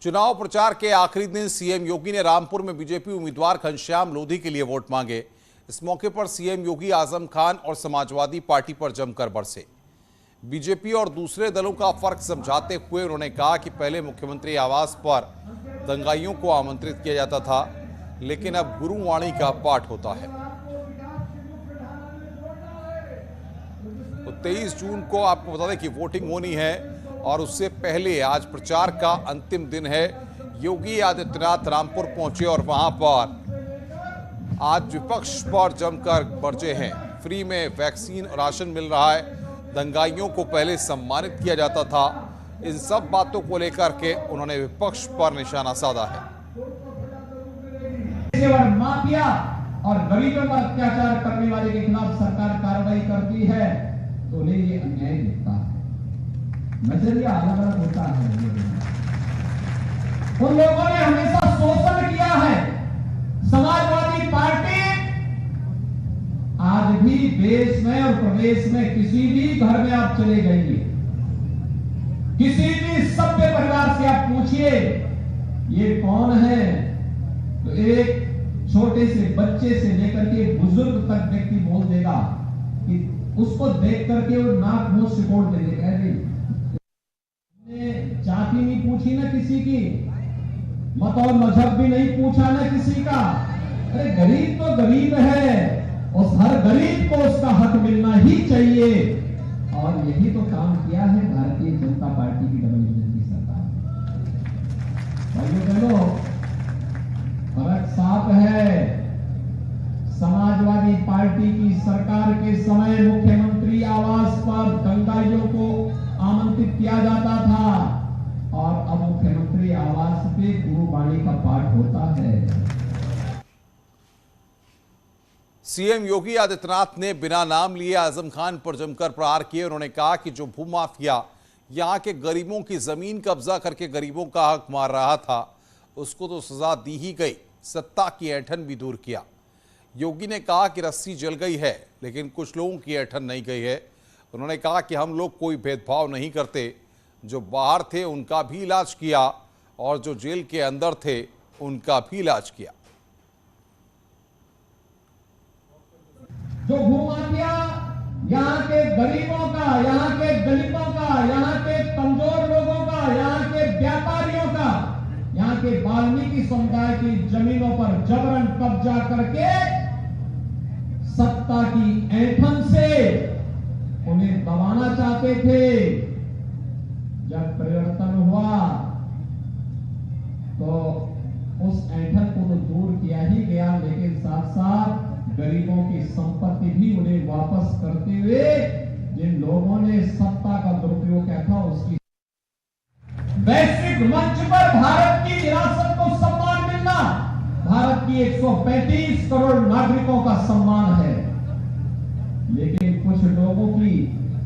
चुनाव प्रचार के आखिरी दिन सीएम योगी ने रामपुर में बीजेपी उम्मीदवार घनश्याम लोधी के लिए वोट मांगे। इस मौके पर सीएम योगी आजम खान और समाजवादी पार्टी पर जमकर बरसे। बीजेपी और दूसरे दलों का फर्क समझाते हुए उन्होंने कहा कि पहले मुख्यमंत्री आवास पर दंगाइयों को आमंत्रित किया जाता था, लेकिन अब गुरुवाणी का पाठ होता है। तो 23 जून को आपको बता दें कि वोटिंग होनी है और उससे पहले आज प्रचार का अंतिम दिन है। योगी आदित्यनाथ रामपुर पहुंचे और वहां पर आज विपक्ष पर जमकर बरसे हैं। फ्री में वैक्सीन और राशन मिल रहा है, दंगाइयों को पहले सम्मानित किया जाता था। इन सब बातों को लेकर के उन्होंने विपक्ष पर निशाना साधा है। माफिया और गरीबों पर अत्याचार करने वाले के खिलाफ सरकार कार्रवाई करती है तो उन्हें ये अन्याय दिखता है। नजरिया अलग अलग होता है। उन लोगों ने हमेशा शोषण किया है। समाजवादी पार्टी आज भी देश में और प्रदेश में किसी भी घर में आप चले जाइए, किसी भी सभ्य परिवार से आप पूछिए ये कौन है, तो एक छोटे से बच्चे से लेकर के बुजुर्ग तक व्यक्ति बोल देगा कि उसको देख करके वो नाक मुंह सिकोड़ देगा। जाति नहीं पूछी ना किसी की, मत और मजहब भी नहीं पूछा ना किसी का। अरे गरीब तो गरीब है, उस हर गरीब को उसका हक मिलना ही चाहिए। और यही तो काम किया है भारतीय जनता पार्टी की डबल इंजन की सरकार। भाइयों बहनों, फर्क साफ है। समाजवादी पार्टी की सरकार के समय मुख्यमंत्री आवास पर दंगाइयों को आमंत्रित किया जाता था और अब मुख्यमंत्री आवास पे गुरुवाणी का पाठ होता है। सीएम योगी आदित्यनाथ ने बिना नाम लिए आजम खान पर जमकर प्रहार किए। उन्होंने कहा कि जो भूमाफिया यहां के गरीबों की जमीन कब्जा करके गरीबों का हक मार रहा था, उसको तो सजा दी ही गई, सत्ता की ऐंठन भी दूर किया। योगी ने कहा कि रस्सी जल गई है, लेकिन कुछ लोगों की ऐंठन नहीं गई है। उन्होंने कहा कि हम लोग कोई भेदभाव नहीं करते। जो बाहर थे उनका भी इलाज किया और जो जेल के अंदर थे उनका भी इलाज किया। जो भूमाफिया यहाँ के गरीबों का, यहाँ के दलितों का, यहाँ के कमजोर लोगों का, यहाँ के व्यापारियों का, यहाँ के वाल्मीकि समुदाय की जमीनों पर जबरन कब्जा करके सत्ता की ऐंठन से उन्हें दबाना चाहते थे। जब परिवर्तन हुआ तो उस ऐंठन को तो दूर किया ही गया, लेकिन साथ साथ गरीबों की संपत्ति भी उन्हें वापस करते हुए जिन लोगों ने सत्ता का दुरुपयोग किया था उसकी वैश्विक मंच पर भारत की विरासत को सम्मान मिलना भारत की 135 करोड़ नागरिकों का सम्मान है। लेकिन कुछ लोगों की,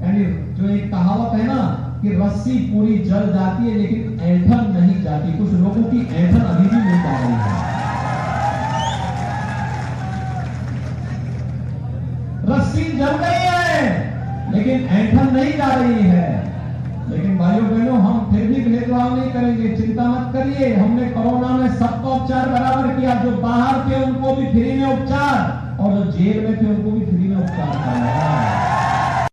यानी जो एक कहावत है ना कि रस्सी पूरी जल जाती है लेकिन ऐंठन नहीं जाती, कुछ लोगों की ऐंठन अभी भी नहीं जा रही है। रस्सी जल गई है लेकिन ऐंठन नहीं जा रही है। लेकिन भाइयों बहनों, हम फिर भी भेदभाव नहीं करेंगे, चिंता मत करिए। हमने कोरोना में सबका उपचार बराबर किया। जो बाहर थे उनको भी फ्री में उपचार और जो जेल में थे उनको भी फ्री में उपचार कराया।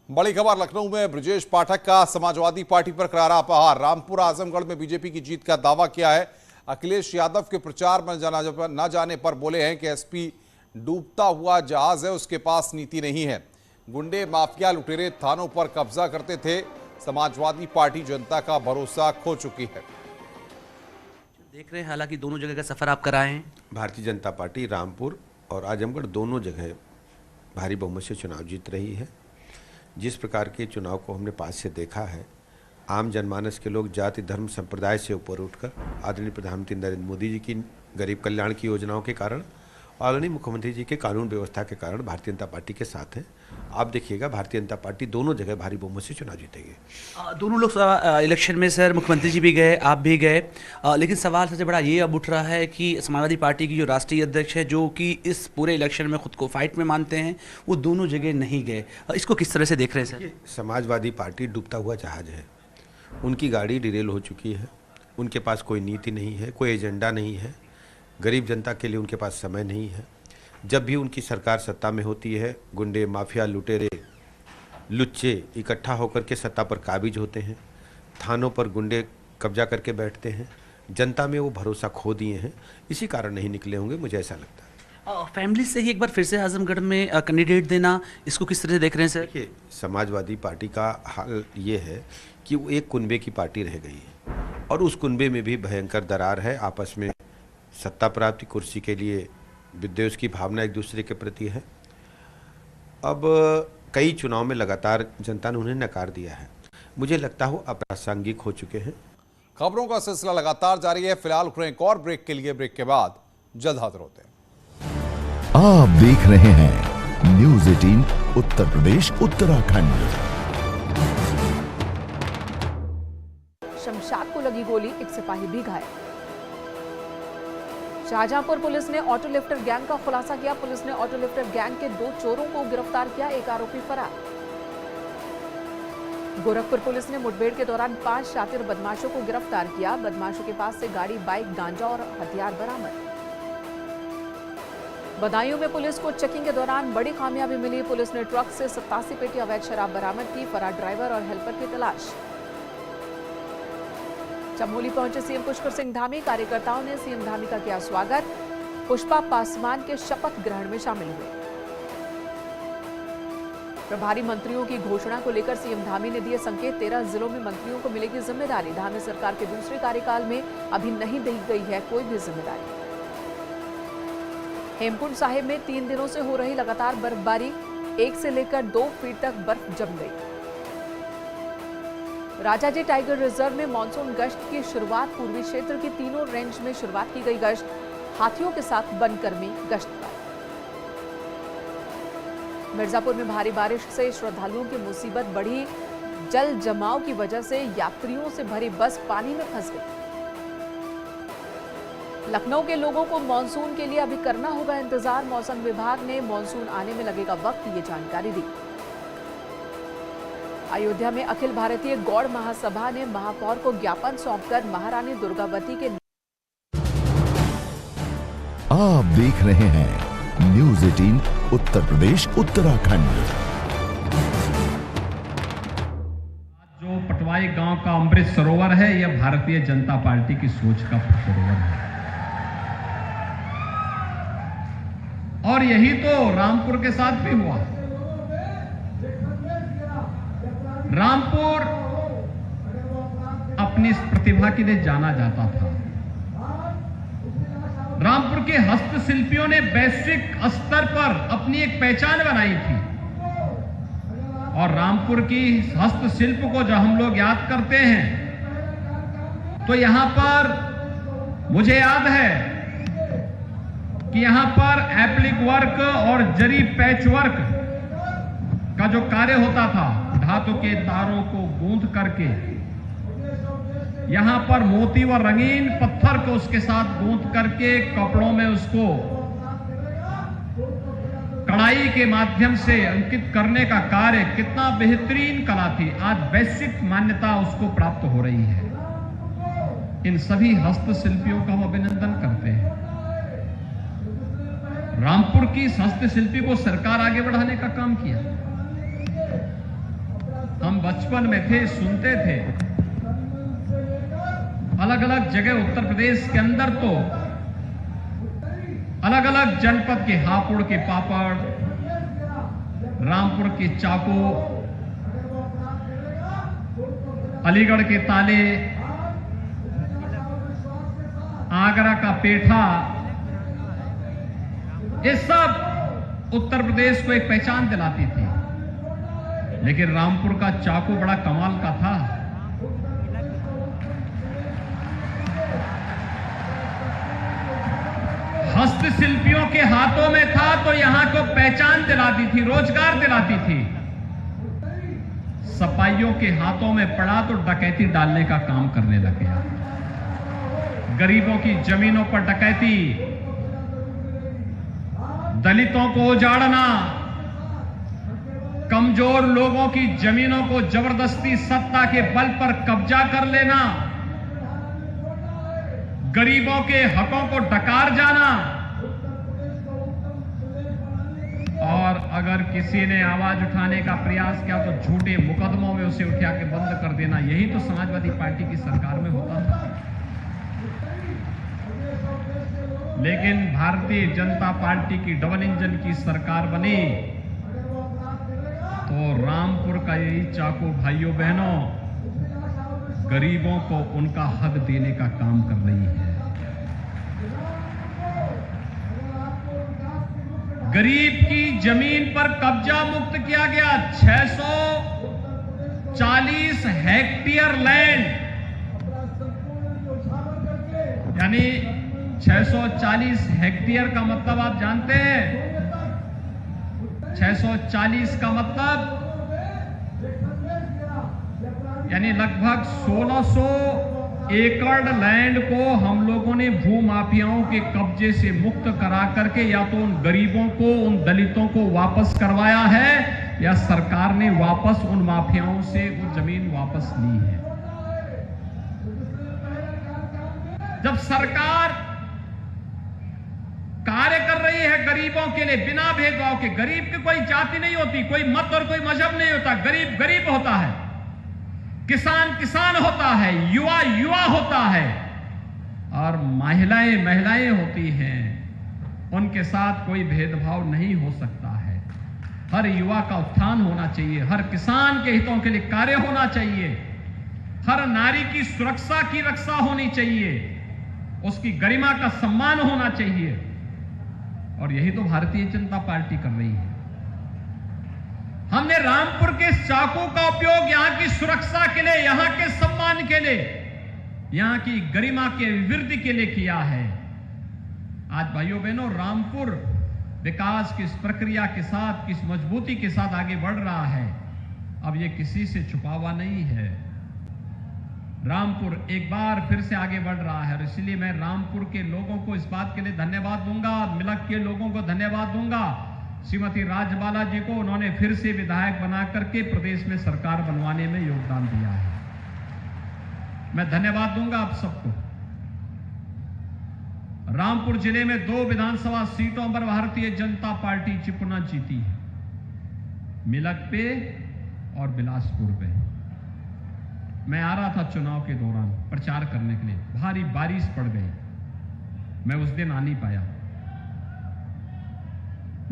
बड़ी खबर लखनऊ में ब्रजेश पाठक का समाजवादी पार्टी पर करारा प्रहार। रामपुर आजमगढ़ में बीजेपी की जीत का दावा किया है। अखिलेश यादव के प्रचार में न जाने पर बोले हैं कि एसपी डूबता हुआ जहाज है, उसके पास नीति नहीं है। गुंडे माफिया लुटेरे थानों पर कब्जा करते थे। समाजवादी पार्टी जनता का भरोसा खो चुकी है। देख रहे हैं, हालांकि दोनों जगह का सफर आप कराए हैं। भारतीय जनता पार्टी रामपुर और आजमगढ़ दोनों जगह भारी बहुमत से चुनाव जीत रही है। जिस प्रकार के चुनाव को हमने पास से देखा है, आम जनमानस के लोग जाति धर्म संप्रदाय से ऊपर उठकर आदरणीय प्रधानमंत्री नरेंद्र मोदी जी की गरीब कल्याण की योजनाओं के कारण, आदरणीय मुख्यमंत्री जी के कानून व्यवस्था के कारण भारतीय जनता पार्टी के साथ हैं। आप देखिएगा, भारतीय जनता पार्टी दोनों जगह भारी बहुमत से चुनाव जीतेगी। दोनों लोग इलेक्शन में सर, मुख्यमंत्री जी भी गए, आप भी गए, लेकिन सवाल सबसे बड़ा ये अब उठ रहा है कि समाजवादी पार्टी की जो राष्ट्रीय अध्यक्ष है, जो कि इस पूरे इलेक्शन में खुद को फाइट में मानते हैं, वो दोनों जगह नहीं गए। इसको किस तरह से देख रहे हैं सर? समाजवादी पार्टी डूबता हुआ जहाज है। उनकी गाड़ी डिरेल हो चुकी है। उनके पास कोई नीति नहीं है, कोई एजेंडा नहीं है, गरीब जनता के लिए उनके पास समय नहीं है। जब भी उनकी सरकार सत्ता में होती है, गुंडे, माफिया, लुटेरे, लुच्चे इकट्ठा होकर के सत्ता पर काबिज होते हैं, थानों पर गुंडे कब्जा करके बैठते हैं। जनता में वो भरोसा खो दिए हैं, इसी कारण नहीं निकले होंगे, मुझे ऐसा लगता है। फैमिली से ही एक बार फिर से आजमगढ़ में कैंडिडेट देना, इसको किस तरह से देख रहे हैं सर? देखिए, समाजवादी पार्टी का हाल ये है कि वो एक कुनबे की पार्टी रह गई है और उस कुनबे में भी भयंकर दरार है। आपस में सत्ता प्राप्ति, कुर्सी के लिए विद्वेष की भावना एक दूसरे के प्रति है। अब कई चुनाव में लगातार जनता ने उन्हें नकार दिया है। मुझे लगता है वो अप्रासंगिक हो चुके हैं। खबरों का सिलसिला लगातार जारी है। फिलहाल उठ रहे एक और ब्रेक के लिए, ब्रेक के बाद जल्द हाजिर होते हैं। आप देख रहे हैं न्यूज़ 18 उत्तर प्रदेश उत्तराखंड। शमशाद को लगी गोली, एक सिपाही भी घायल। शाहजहांपुर पुलिस ने ऑटो लिफ्टर गैंग का खुलासा किया। पुलिस ने ऑटो लिफ्टर गैंग के 2 चोरों को गिरफ्तार किया, एक आरोपी फरार। गोरखपुर पुलिस ने मुठभेड़ के दौरान 5 शातिर बदमाशों को गिरफ्तार किया। बदमाशों के पास से गाड़ी, बाइक, गांजा और हथियार बरामद। बदायूं में पुलिस को चेकिंग के दौरान बड़ी कामयाबी मिली। पुलिस ने ट्रक से 87 पेटी अवैध शराब बरामद की। फरार ड्राइवर और हेल्पर की तलाश। चमोली पहुंचे सीएम पुष्कर सिंह धामी। कार्यकर्ताओं ने सीएम धामी का किया स्वागत। पुष्पा पासवान के शपथ ग्रहण में शामिल हुए। प्रभारी मंत्रियों की घोषणा को लेकर सीएम धामी ने दिए संकेत। 13 जिलों में मंत्रियों को मिलेगी जिम्मेदारी। धामी सरकार के दूसरे कार्यकाल में अभी नहीं दी गई है कोई भी जिम्मेदारी। हेमकुंड साहिब में 3 दिनों से हो रही लगातार बर्फबारी, 1 से लेकर 2 फीट तक बर्फ जम गई। राजाजी टाइगर रिजर्व में मानसून गश्त की शुरुआत। पूर्वी क्षेत्र की तीनों रेंज में शुरुआत की गई गश्त। हाथियों के साथ वनकर्मी गश्त पर। मिर्जापुर में भारी बारिश से श्रद्धालुओं की मुसीबत बढ़ी। जल जमाव की वजह से यात्रियों से भरी बस पानी में फंस गई। लखनऊ के लोगों को मानसून के लिए अभी करना होगा इंतजार। मौसम विभाग ने मानसून आने में लगेगा वक्त, ये जानकारी दी। अयोध्या में अखिल भारतीय गौड़ महासभा ने महापौर को ज्ञापन सौंपकर महारानी दुर्गावती के। आप देख रहे हैं न्यूज़ 18 उत्तर प्रदेश उत्तराखंड। जो पटवाई गांव का अमृत सरोवर है, यह भारतीय जनता पार्टी की सोच का सरोवर है। और यही तो रामपुर के साथ भी हुआ। रामपुर अपनी प्रतिभा के लिए जाना जाता था। रामपुर के हस्तशिल्पियों ने वैश्विक स्तर पर अपनी एक पहचान बनाई थी। और रामपुर की हस्तशिल्प को जब हम लोग याद करते हैं तो यहां पर मुझे याद है कि यहां पर एप्लिक वर्क और जरी पैच वर्क का जो कार्य होता था, धातु के तारों को गूंथ करके यहां पर मोती व रंगीन पत्थर को उसके साथ गूंथ करके कपड़ों में उसको कढ़ाई के माध्यम से अंकित करने का कार्य कितना बेहतरीन कला थी। आज वैश्विक मान्यता उसको प्राप्त हो रही है। इन सभी हस्तशिल्पियों का हम अभिनंदन करते हैं। रामपुर की हस्तशिल्पी को सरकार आगे बढ़ाने का काम किया। हम बचपन में थे, सुनते थे, अलग अलग जगह उत्तर प्रदेश के अंदर तो अलग अलग जनपद के हापुड़ के पापड़, रामपुर के चाकू, अलीगढ़ के ताले, आगरा का पेठा, ये सब उत्तर प्रदेश को एक पहचान दिलाती थी। लेकिन रामपुर का चाकू बड़ा कमाल का था। हस्तशिल्पियों के हाथों में था तो यहां को पहचान दिलाती थी, रोजगार दिलाती थी। सपाइयों के हाथों में पड़ा तो डकैती डालने का काम करने लग गया। गरीबों की जमीनों पर डकैती, दलितों को उजाड़ना, कम कमजोर लोगों की जमीनों को जबरदस्ती सत्ता के बल पर कब्जा कर लेना, गरीबों के हकों को डकार जाना, और अगर किसी ने आवाज उठाने का प्रयास किया तो झूठे मुकदमों में उसे उठा के बंद कर देना। यही तो समाजवादी पार्टी की सरकार में होता था। लेकिन भारतीय जनता पार्टी की डबल इंजन की सरकार बनी तो रामपुर का यही चाकू भाइयों बहनों गरीबों को उनका हक देने का काम कर रही है। गरीब की जमीन पर कब्जा मुक्त किया गया। 640 हेक्टेयर लैंड, यानी 640 हेक्टेयर का मतलब आप जानते हैं, 640 का मतलब यानी लगभग 1600 एकड़ लैंड को हम लोगों ने भूमाफियाओं के कब्जे से मुक्त करा करके या तो उन गरीबों को, उन दलितों को वापस करवाया है या सरकार ने वापस उन माफियाओं से वो जमीन वापस ली है। जब सरकार कार्य कर रही है गरीबों के लिए बिना भेदभाव के, गरीब की कोई जाति नहीं होती, कोई मत और कोई मजहब नहीं होता, गरीब गरीब होता है, किसान किसान होता है, युवा युवा होता है और महिलाएं महिलाएं होती हैं। उनके साथ कोई भेदभाव नहीं हो सकता है। हर युवा का उत्थान होना चाहिए, हर किसान के हितों के लिए कार्य होना चाहिए, हर नारी की सुरक्षा की रक्षा होनी चाहिए, उसकी गरिमा का सम्मान होना चाहिए। और यही तो भारतीय जनता पार्टी कर रही है। हमने रामपुर के चाकू का उपयोग यहां की सुरक्षा के लिए, यहां के सम्मान के लिए, यहां की गरिमा के वृद्धि के लिए किया है। आज भाइयों बहनों, रामपुर विकास की इस प्रक्रिया के साथ, किस मजबूती के साथ आगे बढ़ रहा है, अब ये किसी से छुपा हुआ नहीं है। रामपुर एक बार फिर से आगे बढ़ रहा है और इसलिए मैं रामपुर के लोगों को इस बात के लिए धन्यवाद दूंगा, मिलक के लोगों को धन्यवाद दूंगा। श्रीमती राजबाला जी को उन्होंने फिर से विधायक बना करके प्रदेश में सरकार बनवाने में योगदान दिया है। मैं धन्यवाद दूंगा आप सबको। रामपुर जिले में 2 विधानसभा सीटों पर भारतीय जनता पार्टी पुनः जीती है, मिलक पे और बिलासपुर पे। मैं आ रहा था चुनाव के दौरान प्रचार करने के लिए, भारी बारिश पड़ गई, मैं उस दिन आ नहीं पाया,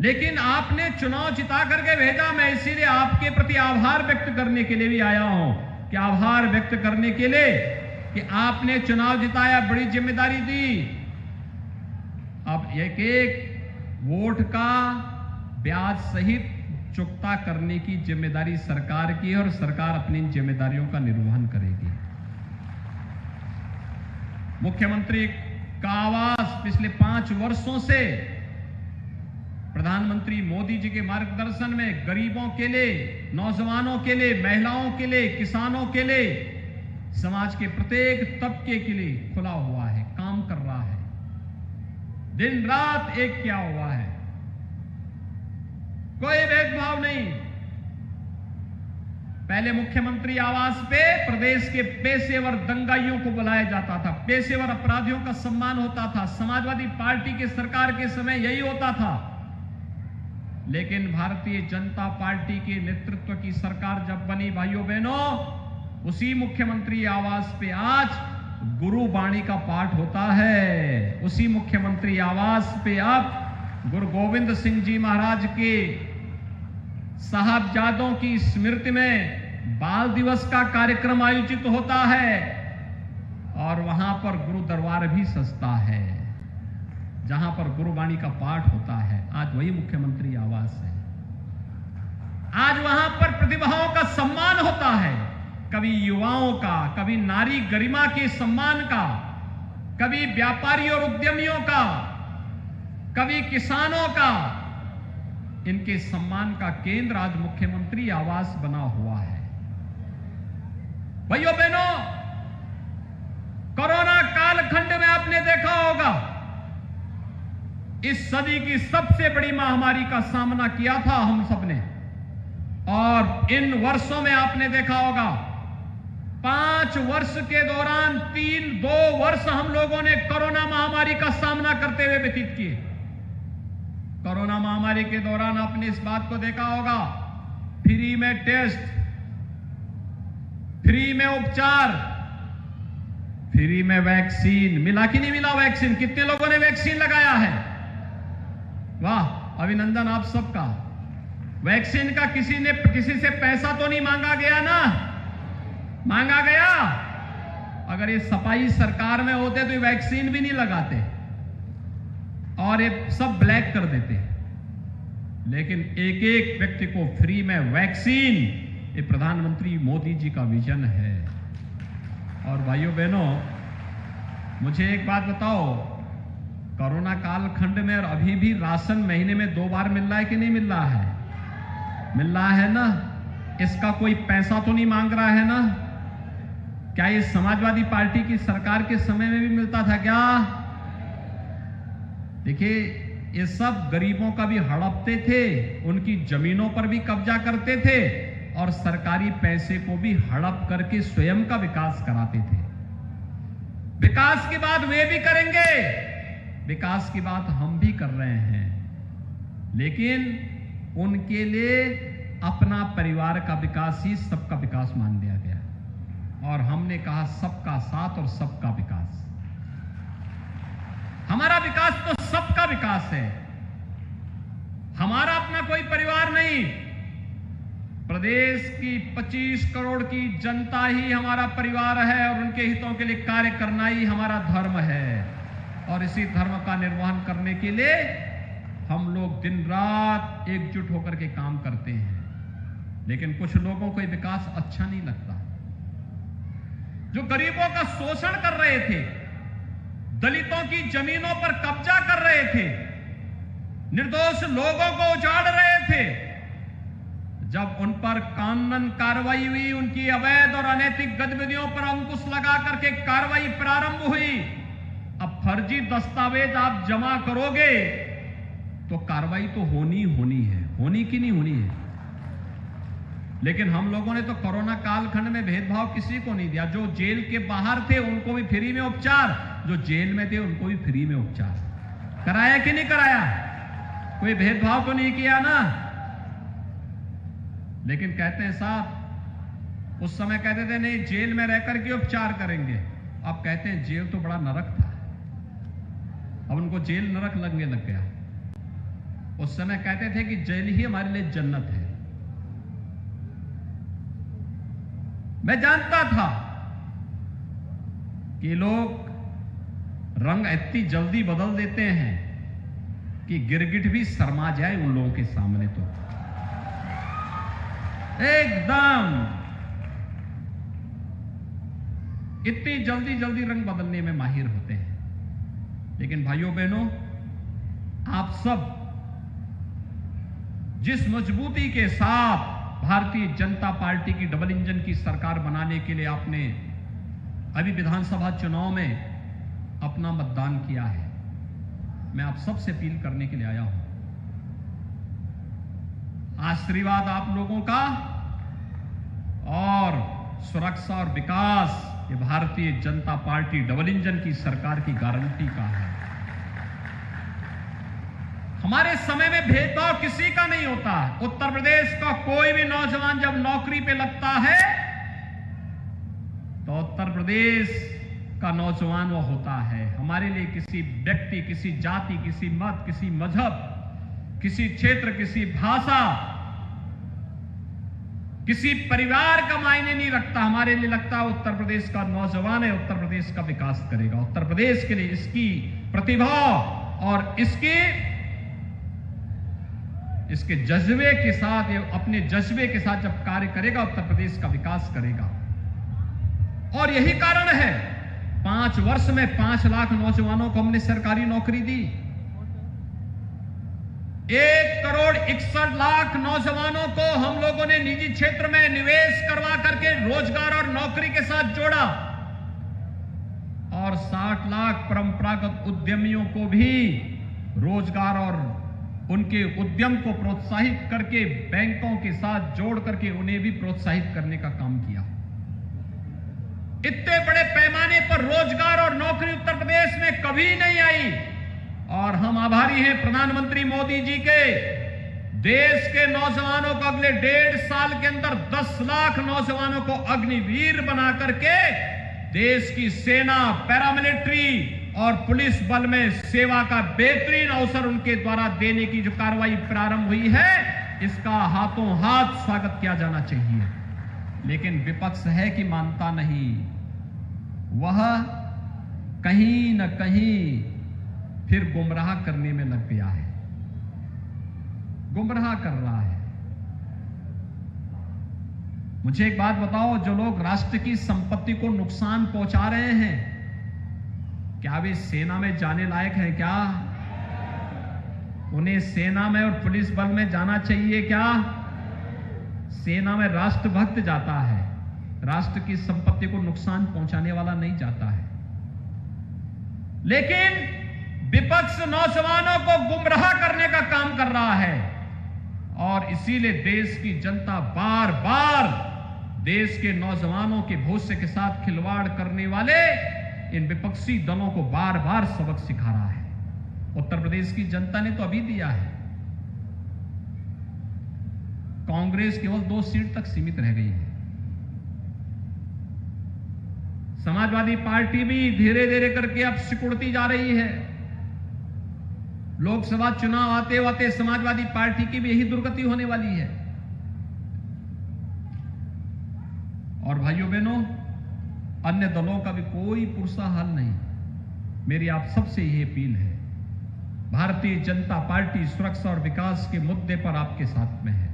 लेकिन आपने चुनाव जिता करके भेजा। मैं इसीलिए आपके प्रति आभार व्यक्त करने के लिए भी आया हूं, कि आभार व्यक्त करने के लिए कि आपने चुनाव जिताया, बड़ी जिम्मेदारी दी। अब एक एक वोट का ब्याज सहित चुकता करने की जिम्मेदारी सरकार की है और सरकार अपनी जिम्मेदारियों का निर्वहन करेगी। मुख्यमंत्री का आवास पिछले 5 वर्षों से प्रधानमंत्री मोदी जी के मार्गदर्शन में गरीबों के लिए, नौजवानों के लिए, महिलाओं के लिए, किसानों के लिए, समाज के प्रत्येक तबके के लिए खुला हुआ है, काम कर रहा है, दिन रात एक किया हुआ है, कोई भेदभाव नहीं। पहले मुख्यमंत्री आवास पे प्रदेश के पेशेवर दंगाइयों को बुलाया जाता था, पेशेवर अपराधियों का सम्मान होता था। समाजवादी पार्टी की सरकार के समय यही होता था, लेकिन भारतीय जनता पार्टी के नेतृत्व की सरकार जब बनी भाइयों बहनों, उसी मुख्यमंत्री आवास पे आज गुरुबाणी का पाठ होता है। उसी मुख्यमंत्री आवास पे अब गुरु गोविंद सिंह जी महाराज के साहबजादों की स्मृति में बाल दिवस का कार्यक्रम आयोजित होता है और वहां पर गुरु दरबार भी सजता है, जहां पर गुरुबाणी का पाठ होता है। आज वही मुख्यमंत्री आवास है। आज वहां पर प्रतिभाओं का सम्मान होता है, कभी युवाओं का, कभी नारी गरिमा के सम्मान का, कभी व्यापारी और उद्यमियों का, कभी किसानों का। इनके सम्मान का केंद्र आज मुख्यमंत्री आवास बना हुआ है। भाइयों बहनों, कोरोना कालखंड में आपने देखा होगा, इस सदी की सबसे बड़ी महामारी का सामना किया था हम सबने, और इन वर्षों में आपने देखा होगा 5 वर्ष के दौरान 2 वर्ष हम लोगों ने कोरोना महामारी का सामना करते हुए व्यतीत किए। कोरोना महामारी के दौरान आपने इस बात को देखा होगा, फ्री में टेस्ट, फ्री में उपचार, फ्री में वैक्सीन। मिला कि नहीं मिला वैक्सीन? कितने लोगों ने वैक्सीन लगाया है? वाह, अभिनंदन आप सबका। वैक्सीन का किसी से पैसा तो नहीं मांगा गया ना? मांगा गया? अगर ये सपाई सरकार में होते तो ये वैक्सीन भी नहीं लगाते और ये सब ब्लैक कर देते। लेकिन एक एक व्यक्ति को फ्री में वैक्सीन, ये प्रधानमंत्री मोदी जी का विजन है। और भाइयों बहनों, मुझे एक बात बताओ, कोरोना कालखंड में और अभी भी राशन महीने में 2 बार मिल रहा है कि नहीं मिल रहा है? मिल रहा है ना? इसका कोई पैसा तो नहीं मांग रहा है ना? क्या ये समाजवादी पार्टी की सरकार के समय में भी मिलता था क्या? देखिए, ये सब गरीबों का भी हड़पते थे, उनकी जमीनों पर भी कब्जा करते थे और सरकारी पैसे को भी हड़प करके स्वयं का विकास कराते थे। विकास की बात वे भी करेंगे, विकास की बात हम भी कर रहे हैं, लेकिन उनके लिए अपना परिवार का विकास ही सबका विकास मान लिया गया। और हमने कहा सबका साथ और सबका विकास। हमारा विकास तो सबका विकास है, हमारा अपना कोई परिवार नहीं। प्रदेश की 25 करोड़ की जनता ही हमारा परिवार है और उनके हितों के लिए कार्य करना ही हमारा धर्म है। और इसी धर्म का निर्वहन करने के लिए हम लोग दिन रात एकजुट होकर के काम करते हैं। लेकिन कुछ लोगों को ये विकास अच्छा नहीं लगता। जो गरीबों का शोषण कर रहे थे, दलितों की जमीनों पर कब्जा कर रहे थे, निर्दोष लोगों को उजाड़ रहे थे, जब उन पर कानूनन कार्रवाई हुई, उनकी अवैध और अनैतिक गतिविधियों पर अंकुश लगा करके कार्रवाई प्रारंभ हुई। अब फर्जी दस्तावेज आप जमा करोगे तो कार्रवाई तो होनी है, होनी की नहीं होनी है। लेकिन हम लोगों ने तो कोरोना कालखंड में भेदभाव किसी को नहीं दिया। जो जेल के बाहर थे उनको भी फ्री में उपचार, जो जेल में थे उनको भी फ्री में उपचार कराया कि नहीं कराया? कोई भेदभाव तो नहीं किया ना? लेकिन कहते हैं साहब, उस समय कहते थे नहीं जेल में रहकर के उपचार करेंगे, अब कहते हैं जेल तो बड़ा नरक था, अब उनको जेल नरक लगने लग गया। उस समय कहते थे कि जेल ही हमारे लिए जन्नत है। मैं जानता था कि लोग रंग इतनी जल्दी बदल देते हैं कि गिरगिट भी शर्मा जाए उन लोगों के सामने। तो एकदम इतनी जल्दी रंग बदलने में माहिर होते हैं। लेकिन भाइयों बहनों, आप सब जिस मजबूती के साथ भारतीय जनता पार्टी की डबल इंजन की सरकार बनाने के लिए आपने अभी विधानसभा चुनाव में अपना मतदान किया है, मैं आप सबसे अपील करने के लिए आया हूं। आशीर्वाद आप लोगों का और सुरक्षा और विकास ये Bharatiya Janata party double engine की सरकार की गारंटी का है। हमारे समय में भेदभाव किसी का नहीं होता। उत्तर प्रदेश का कोई भी नौजवान जब नौकरी पे लगता है तो उत्तर प्रदेश का नौजवान वो होता है। हमारे लिए किसी व्यक्ति, किसी जाति, किसी मत, किसी मजहब, किसी क्षेत्र, किसी भाषा, किसी परिवार का मायने नहीं रखता। हमारे लिए लगता है उत्तर प्रदेश का नौजवान है, उत्तर प्रदेश का विकास करेगा। उत्तर प्रदेश के लिए इसकी प्रतिभा और इसके जज्बे के साथ, अपने जज्बे के साथ जब कार्य करेगा, उत्तर प्रदेश का विकास करेगा। और यही कारण है 5 वर्ष में 5 लाख नौजवानों को हमने सरकारी नौकरी दी। 1,61,00,000 नौजवानों को हम लोगों ने निजी क्षेत्र में निवेश करवा करके रोजगार और नौकरी के साथ जोड़ा। और 60 लाख परंपरागत उद्यमियों को भी रोजगार और उनके उद्यम को प्रोत्साहित करके बैंकों के साथ जोड़ करके उन्हें भी प्रोत्साहित करने का काम किया। इतने बड़े पैमाने पर रोजगार और नौकरी उत्तर प्रदेश में कभी नहीं आई और हम आभारी हैं प्रधानमंत्री मोदी जी के। देश के नौजवानों को अगले 1.5 साल के अंदर 10 लाख नौजवानों को अग्निवीर बना करके देश की सेना, पैरामिलिट्री और पुलिस बल में सेवा का बेहतरीन अवसर उनके द्वारा देने की जो कार्रवाई प्रारंभ हुई है, इसका हाथों हाथ स्वागत किया जाना चाहिए। लेकिन विपक्ष है कि मानता नहीं, वह कहीं न कहीं फिर गुमराह करने में लग गया है, गुमराह कर रहा है। मुझे एक बात बताओ, जो लोग राष्ट्र की संपत्ति को नुकसान पहुंचा रहे हैं, क्या वे सेना में जाने लायक हैं? क्या उन्हें सेना में और पुलिस बल में जाना चाहिए? क्या सेना में राष्ट्रभक्त जाता है, राष्ट्र की संपत्ति को नुकसान पहुंचाने वाला नहीं जाता है। लेकिन विपक्ष नौजवानों को गुमराह करने का काम कर रहा है और इसीलिए देश की जनता बार बार देश के नौजवानों के भविष्य के साथ खिलवाड़ करने वाले इन विपक्षी दलों को बार बार सबक सिखा रहा है। उत्तर प्रदेश की जनता ने तो अभी दिया है, कांग्रेस केवल 2 सीट तक सीमित रह गई है। समाजवादी पार्टी भी धीरे धीरे करके अब सिकुड़ती जा रही है। लोकसभा चुनाव आते आते समाजवादी पार्टी की भी यही दुर्गति होने वाली है। और भाइयों बहनों, अन्य दलों का भी कोई पुरसा हाल नहीं। मेरी आप सबसे यही अपील है, भारतीय जनता पार्टी सुरक्षा और विकास के मुद्दे पर आपके साथ में है।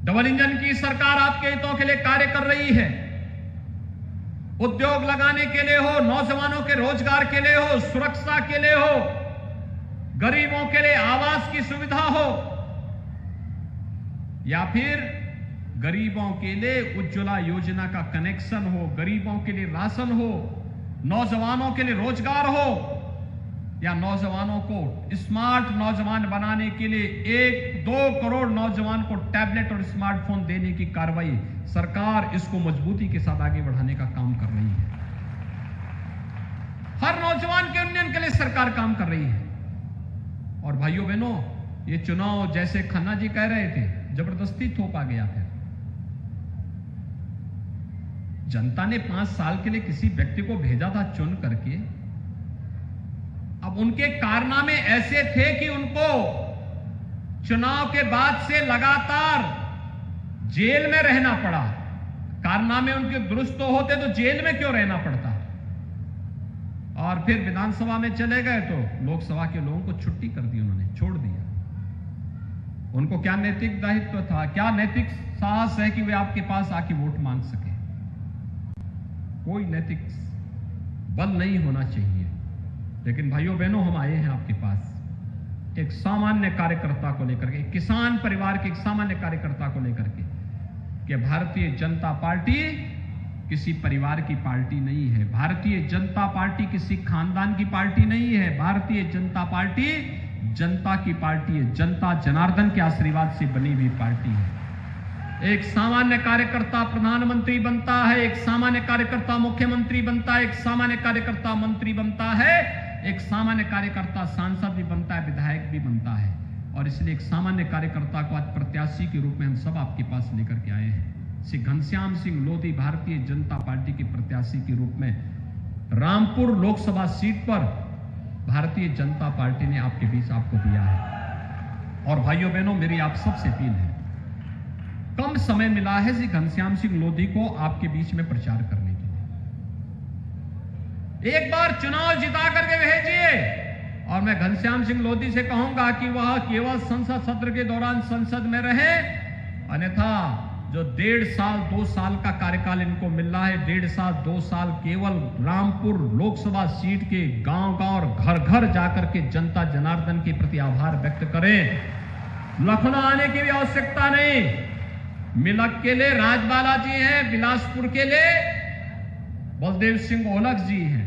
डबल इंजन की सरकार आपके हितों के लिए कार्य कर रही है। उद्योग लगाने के लिए हो, नौजवानों के रोजगार के लिए हो, सुरक्षा के लिए हो, गरीबों के लिए आवास की सुविधा हो, या फिर गरीबों के लिए उज्ज्वला योजना का कनेक्शन हो, गरीबों के लिए राशन हो, नौजवानों के लिए रोजगार हो, या नौजवानों को स्मार्ट नौजवान बनाने के लिए 1-2 करोड़ नौजवान को टैबलेट और स्मार्टफोन देने की कार्रवाई सरकार इसको मजबूती के साथ आगे बढ़ाने का काम कर रही है। हर नौजवान के उन्नयन के लिए सरकार काम कर रही है। और भाइयों बहनों, ये चुनाव जैसे खन्ना जी कह रहे थे, जबरदस्ती थोपा गया है। जनता ने 5 साल के लिए किसी व्यक्ति को भेजा था चुन करके। अब उनके कारनामे ऐसे थे कि उनको चुनाव के बाद से लगातार जेल में रहना पड़ा। कारनामे उनके दुरुस्त होते तो जेल में क्यों रहना पड़ता? और फिर विधानसभा में चले गए तो लोकसभा के लोगों को छुट्टी कर दी, उन्होंने छोड़ दिया। उनको क्या नैतिक दायित्व था, क्या नैतिक साहस है कि वे आपके पास आके वोट मांग सके? कोई नैतिक बल नहीं होना चाहिए। लेकिन भाइयों बहनों, हम आए हैं आपके पास एक सामान्य कार्यकर्ता को लेकर के, एक किसान परिवार के एक सामान्य कार्यकर्ता को लेकर के, कि भारतीय जनता पार्टी किसी परिवार की पार्टी नहीं है, भारतीय जनता पार्टी किसी खानदान की पार्टी नहीं है, भारतीय जनता पार्टी जनता की पार्टी है, जनता जनार्दन के आशीर्वाद से बनी हुई पार्टी है। एक सामान्य कार्यकर्ता प्रधानमंत्री बनता है, एक सामान्य कार्यकर्ता मुख्यमंत्री बनता है, एक सामान्य कार्यकर्ता मंत्री बनता है, एक सामान्य कार्यकर्ता सांसद भी बनता है, विधायक भी बनता है। और इसलिए एक सामान्य कार्यकर्ता को आज प्रत्याशी के रूप में हम सब आपके पास लेकर के आए हैं। श्री घनश्याम सिंह लोधी भारतीय जनता पार्टी के प्रत्याशी के रूप में रामपुर लोकसभा सीट पर भारतीय जनता पार्टी ने आपके बीच आपको दिया है। और भाइयों बहनों, मेरी आप सबसे अपील है, कम समय मिला है श्री घनश्याम सिंह लोधी को आपके बीच में प्रचार करने के लिए। एक बार चुनाव जिता करके भेजिए। और मैं घनश्याम सिंह लोधी से कहूंगा कि वह केवल संसद सत्र के दौरान संसद में रहे, अन्यथा जो 1.5 साल 2 साल का कार्यकाल इनको मिल रहा है, 1.5 साल 2 साल केवल रामपुर लोकसभा सीट के गांव-गांव और घर-घर जाकर के जनता जनार्दन के प्रति आभार व्यक्त करें। लखनऊ आने की भी आवश्यकता नहीं। मिलक के लिए राजबाला जी हैं, बिलासपुर के लिए बलदेव सिंह ओलख जी हैं।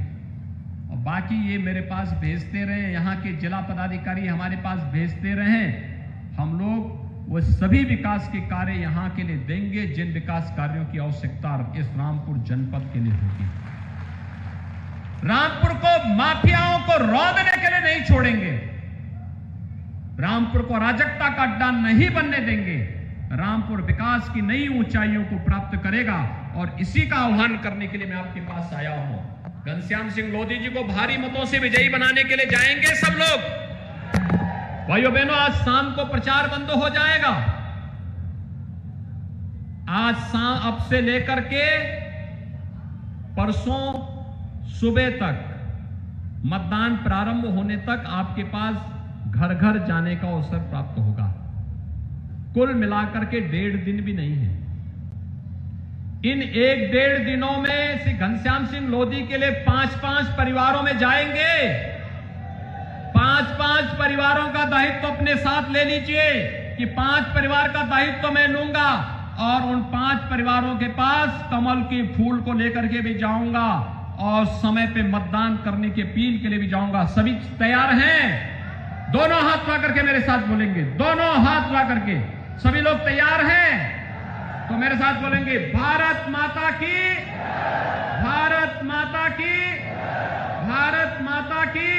और बाकी ये मेरे पास भेजते रहे, यहाँ के जिला पदाधिकारी हमारे पास भेजते रहे, हम लोग वो सभी विकास के कार्य यहाँ के लिए देंगे जिन विकास कार्यों की आवश्यकता इस रामपुर जनपद के लिए होगी। रामपुर को माफियाओं को रौंदने के लिए नहीं छोड़ेंगे, रामपुर को अराजकता का अड्डा नहीं बनने देंगे। रामपुर विकास की नई ऊंचाइयों को प्राप्त करेगा और इसी का आह्वान करने के लिए मैं आपके पास आया हूं। घनश्याम सिंह लोधी जी को भारी मतों से विजयी बनाने के लिए जाएंगे सब लोग। भाइयों बहनों, आज शाम को प्रचार बंद हो जाएगा। आज शाम अब से लेकर के परसों सुबह तक मतदान प्रारंभ होने तक आपके पास घर घर जाने का अवसर प्राप्त होगा। कुल मिलाकर के 1.5 दिन भी नहीं है। इन 1-1.5 दिनों में श्री घनश्याम सिंह लोधी के लिए 5-5 परिवारों में जाएंगे। 5-5 परिवारों का दायित्व अपने साथ ले लीजिए कि 5 परिवार का दायित्व मैं लूंगा और उन 5 परिवारों के पास कमल के फूल को लेकर के भी जाऊंगा और समय पे मतदान करने की अपील के लिए भी जाऊंगा। सभी तैयार हैं? दोनों हाथ ला करके मेरे साथ बोलेंगे, दोनों हाथ ला करके। सभी लोग तैयार हैं? तो मेरे साथ बोलेंगे, भारत माता की, भारत माता की, भारत माता की।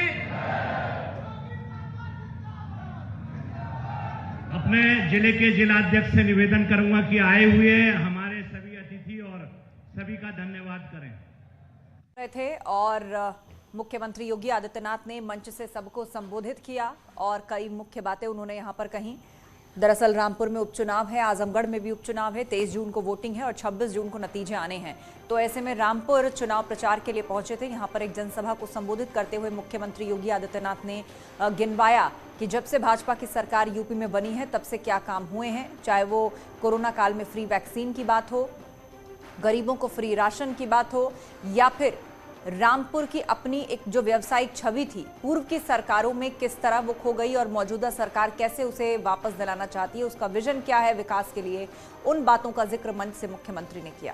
अपने जिले के जिलाध्यक्ष से निवेदन करूंगा कि आए हुए हमारे सभी अतिथि और सभी का धन्यवाद करें थे। और मुख्यमंत्री योगी आदित्यनाथ ने मंच से सबको संबोधित किया और कई मुख्य बातें उन्होंने यहां पर कही। दरअसल रामपुर में उपचुनाव है, आजमगढ़ में भी उपचुनाव है, 23 जून को वोटिंग है और 26 जून को नतीजे आने हैं। तो ऐसे में रामपुर चुनाव प्रचार के लिए पहुंचे थे। यहां पर एक जनसभा को संबोधित करते हुए मुख्यमंत्री योगी आदित्यनाथ ने गिनवाया कि जब से भाजपा की सरकार यूपी में बनी है तब से क्या काम हुए हैं, चाहे वो कोरोना काल में फ्री वैक्सीन की बात हो, गरीबों को फ्री राशन की बात हो, या फिर रामपुर की अपनी एक जो व्यावसायिक छवि थी पूर्व की सरकारों में किस तरह वो खो गई और मौजूदा सरकार कैसे उसे वापस दिलाना चाहती है, उसका विजन क्या है विकास के लिए, उन बातों का जिक्र मंच से मुख्यमंत्री ने किया।